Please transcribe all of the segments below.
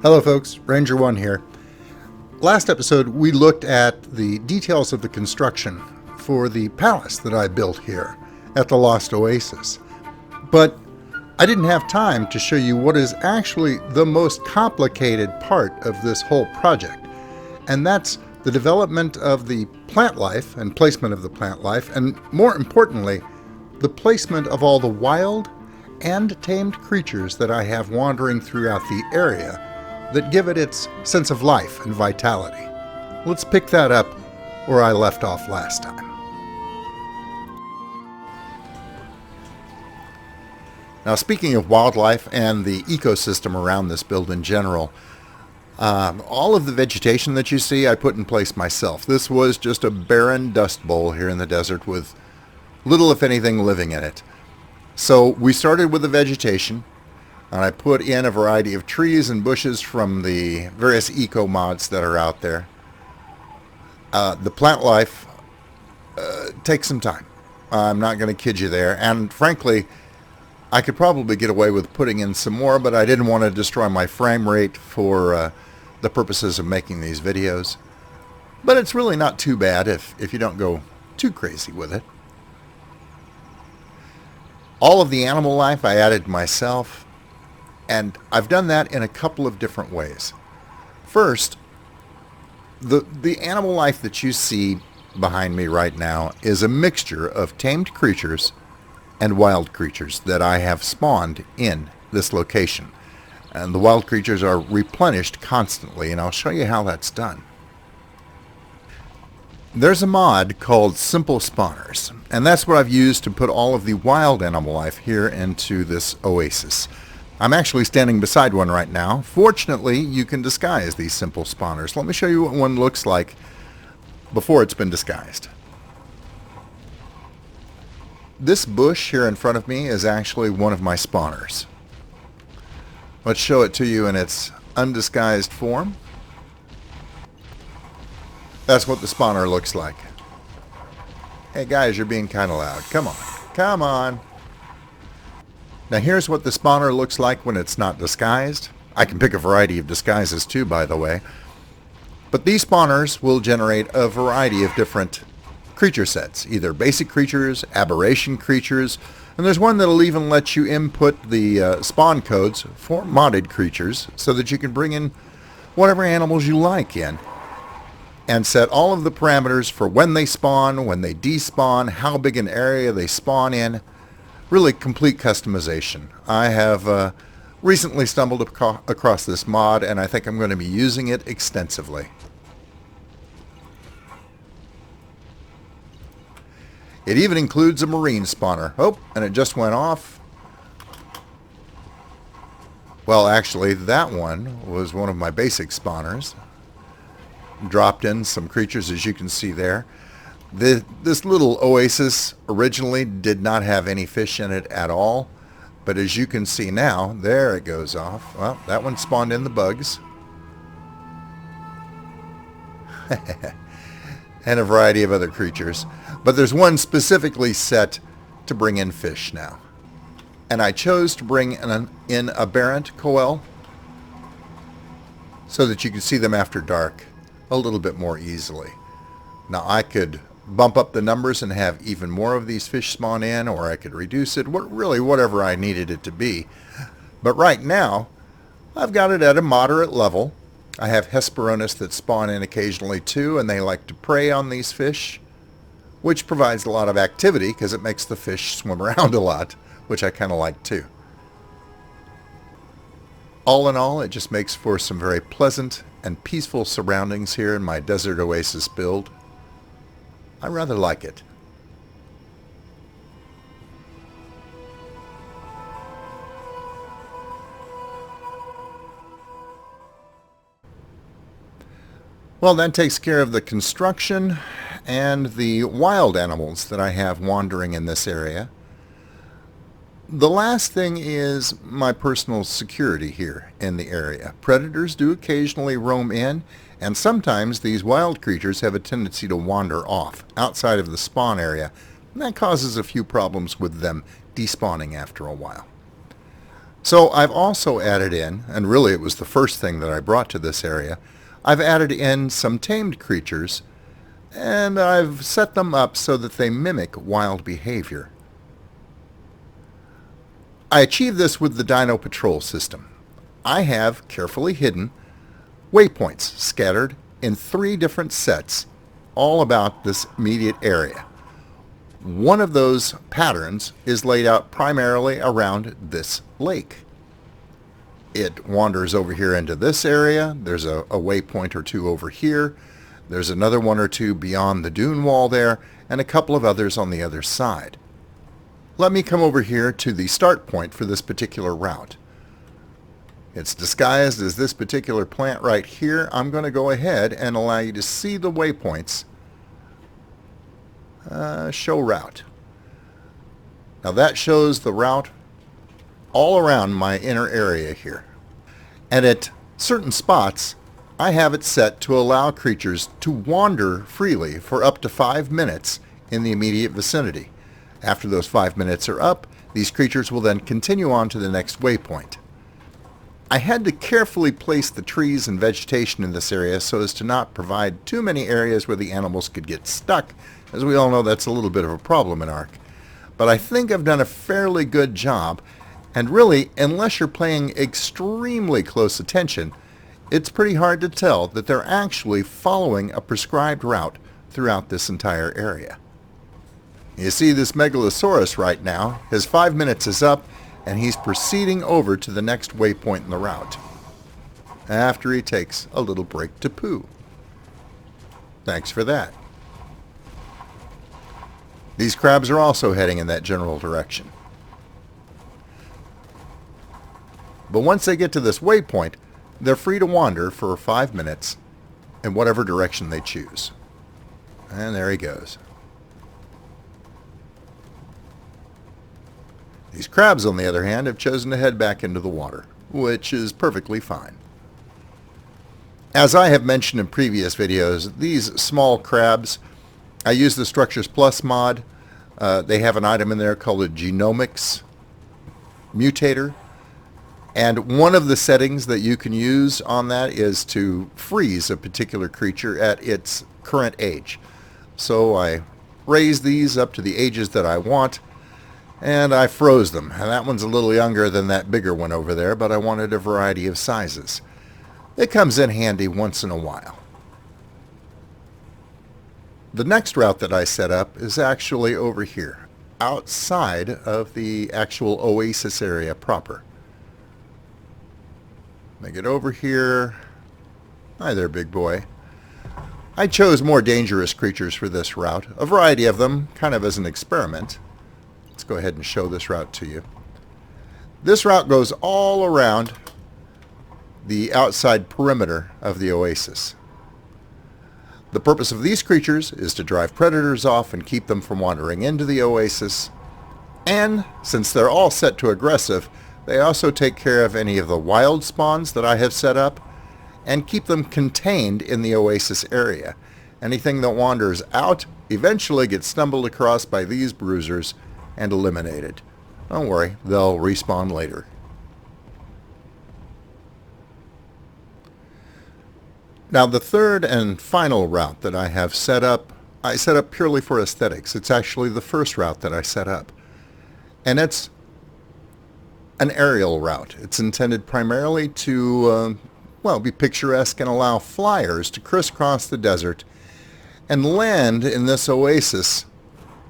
Hello folks, Ranger 1 here. Last episode we looked at the details of the construction for the palace that I built here at the Lost Oasis. But I didn't have time to show you what is actually the most complicated part of this whole project. And that's the development of the plant life and placement of the plant life, and more importantly, the placement of all the wild and tamed creatures that I have wandering throughout the area that give it its sense of life and vitality. Let's pick that up where I left off last time. Now, speaking of wildlife and the ecosystem around this build in general, all of the vegetation that you see I put in place myself. This was just a barren dust bowl here in the desert with little, if anything, living in it. So we started with the vegetation, and I put in a variety of trees and bushes from the various eco mods that are out there. The plant life takes some time. I'm not going to kid you there. And frankly, I could probably get away with putting in some more, but I didn't want to destroy my frame rate for the purposes of making these videos. But it's really not too bad if you don't go too crazy with it. All of the animal life I added myself. And I've done that in a couple of different ways. First, the animal life that you see behind me right now is a mixture of tamed creatures and wild creatures that I have spawned in this location. And the wild creatures are replenished constantly, and I'll show you how that's done. There's a mod called Simple Spawners, and that's what I've used to put all of the wild animal life here into this oasis. I'm actually standing beside one right now. Fortunately, you can disguise these simple spawners. Let me show you what one looks like before it's been disguised. This bush here in front of me is actually one of my spawners. Let's show it to you in its undisguised form. That's what the spawner looks like. Hey guys, you're being kind of loud. Come on. Come on. Now here's what the spawner looks like when it's not disguised. I can pick a variety of disguises too, by the way. But these spawners will generate a variety of different creature sets. Either basic creatures, aberration creatures, and there's one that'll even let you input the spawn codes for modded creatures so that you can bring in whatever animals you like in. And set all of the parameters for when they spawn, when they despawn, how big an area they spawn in. Really complete customization. I have recently stumbled across this mod, and I think I'm going to be using it extensively. It even includes a marine spawner. Oh, and it just went off. Well, actually, that one was one of my basic spawners. Dropped in some creatures, as you can see there. This little oasis originally did not have any fish in it at all, but as you can see now, there it goes off. Well, that one spawned in the bugs. And a variety of other creatures. But there's one specifically set to bring in fish now. And I chose to bring in Aberrant coel so that you can see them after dark a little bit more easily. Now I could bump up the numbers and have even more of these fish spawn in, or I could reduce it, really whatever I needed it to be. But right now, I've got it at a moderate level. I have Hesperornis that spawn in occasionally too, and they like to prey on these fish, which provides a lot of activity because it makes the fish swim around a lot, which I kind of like too. All in all, it just makes for some very pleasant and peaceful surroundings here in my desert oasis build. I rather like it. Well, that takes care of the construction and the wild animals that I have wandering in this area. The last thing is my personal security here in the area. Predators do occasionally roam in, and sometimes these wild creatures have a tendency to wander off outside of the spawn area, and that causes a few problems with them despawning after a while. So I've also added in, and really it was the first thing that I brought to this area, I've added in some tamed creatures, and I've set them up so that they mimic wild behavior. I achieved this with the Dino Patrol system. I have carefully hidden waypoints scattered in 3 different sets all about this immediate area. One of those patterns is laid out primarily around this lake. It wanders over here into this area. There's a waypoint or 2 over here. There's another 1 or 2 beyond the dune wall there, and a couple of others on the other side. Let me come over here to the start point for this particular route. It's disguised as this particular plant right here. I'm going to go ahead and allow you to see the waypoints. Show route. Now that shows the route all around my inner area here. And at certain spots, I have it set to allow creatures to wander freely for up to 5 minutes in the immediate vicinity. After those 5 minutes are up, these creatures will then continue on to the next waypoint. I had to carefully place the trees and vegetation in this area so as to not provide too many areas where the animals could get stuck. As we all know, that's a little bit of a problem in Ark. But I think I've done a fairly good job, and really, unless you're paying extremely close attention, it's pretty hard to tell that they're actually following a prescribed route throughout this entire area. You see this Megalosaurus right now, his 5 minutes is up, and he's proceeding over to the next waypoint in the route, after he takes a little break to poo. Thanks for that. These crabs are also heading in that general direction. But once they get to this waypoint, they're free to wander for 5 minutes in whatever direction they choose. And there he goes. These crabs, on the other hand, have chosen to head back into the water, which is perfectly fine. As I have mentioned in previous videos, these small crabs, I use the Structures Plus mod. They have an item in there called a Genomics Mutator. And one of the settings that you can use on that is to freeze a particular creature at its current age. So I raise these up to the ages that I want, and I froze them. And that one's a little younger than that bigger one over there, but I wanted a variety of sizes. It comes in handy once in a while. The next route that I set up is actually over here, outside of the actual Oasis area proper. Let me get over here. Hi there, big boy. I chose more dangerous creatures for this route, a variety of them, kind of as an experiment. Let's go ahead and show this route to you. This route goes all around the outside perimeter of the Oasis. The purpose of these creatures is to drive predators off and keep them from wandering into the Oasis. And since they're all set to aggressive, they also take care of any of the wild spawns that I have set up and keep them contained in the Oasis area. Anything that wanders out eventually gets stumbled across by these bruisers and eliminated. Don't worry, they'll respawn later. Now the third and final route that I have set up, I set up purely for aesthetics. It's actually the first route that I set up. And it's an aerial route. It's intended primarily to, be picturesque and allow flyers to crisscross the desert and land in this oasis,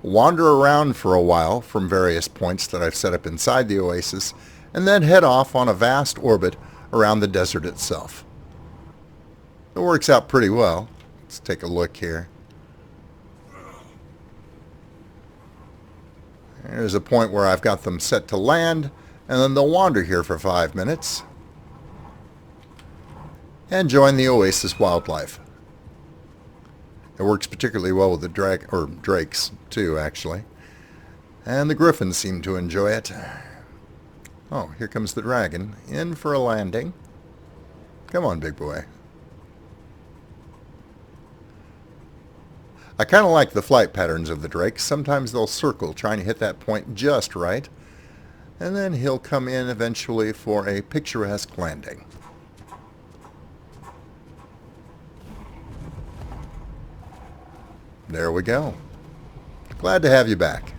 wander around for a while from various points that I've set up inside the oasis, and then head off on a vast orbit around the desert itself. It works out pretty well. Let's take a look here. There's a point where I've got them set to land, and then they'll wander here for 5 minutes and join the oasis wildlife. It works particularly well with the drakes too, actually. And the griffins seem to enjoy it. Oh, here comes the dragon, in for a landing. Come on, big boy. I kind of like the flight patterns of the drakes. Sometimes they'll circle, trying to hit that point just right. and then he'll come in eventually for a picturesque landing. There we go. Glad to have you back.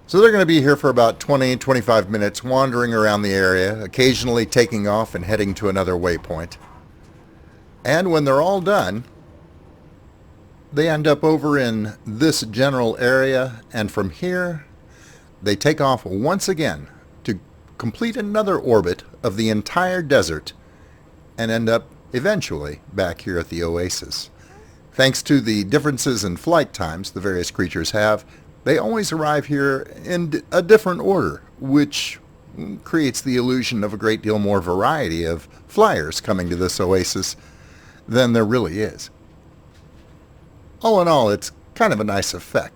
So they're going to be here for about 20-25 minutes, wandering around the area, occasionally taking off and heading to another waypoint. And when they're all done, they end up over in this general area, and from here they take off once again to complete another orbit of the entire desert and end up eventually back here at the Oasis. Thanks to the differences in flight times the various creatures have, they always arrive here in a different order, which creates the illusion of a great deal more variety of flyers coming to this Oasis than there really is. All in all, it's kind of a nice effect.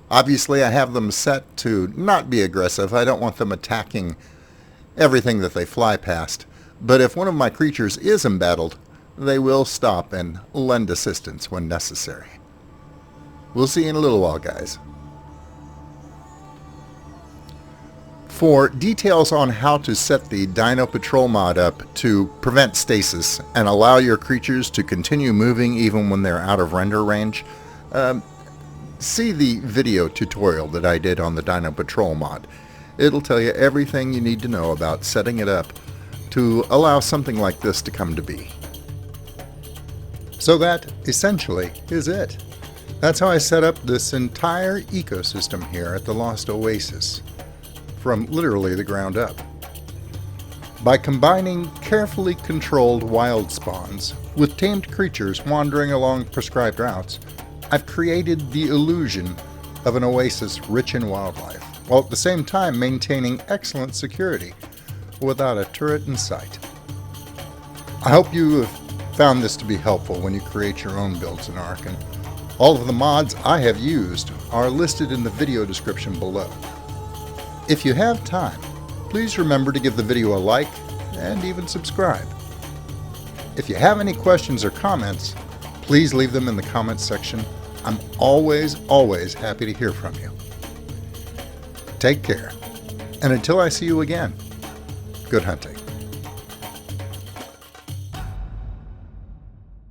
Obviously, I have them set to not be aggressive. I don't want them attacking everything that they fly past. But if one of my creatures is embattled, they will stop and lend assistance when necessary. We'll see you in a little while, guys. For details on how to set the Dino Patrol mod up to prevent stasis and allow your creatures to continue moving even when they're out of render range, see the video tutorial that I did on the Dino Patrol mod. It'll tell you everything you need to know about setting it up to allow something like this to come to be. So that essentially is it. That's how I set up this entire ecosystem here at the Lost Oasis, from literally the ground up. By combining carefully controlled wild spawns with tamed creatures wandering along prescribed routes, I've created the illusion of an oasis rich in wildlife, while at the same time maintaining excellent security without a turret in sight. I hope you have found this to be helpful when you create your own builds in Ark, and all of the mods I have used are listed in the video description below. If you have time, please remember to give the video a like and even subscribe. If you have any questions or comments, please leave them in the comments section. I'm always happy to hear from you. Take care, and until I see you again, good hunting.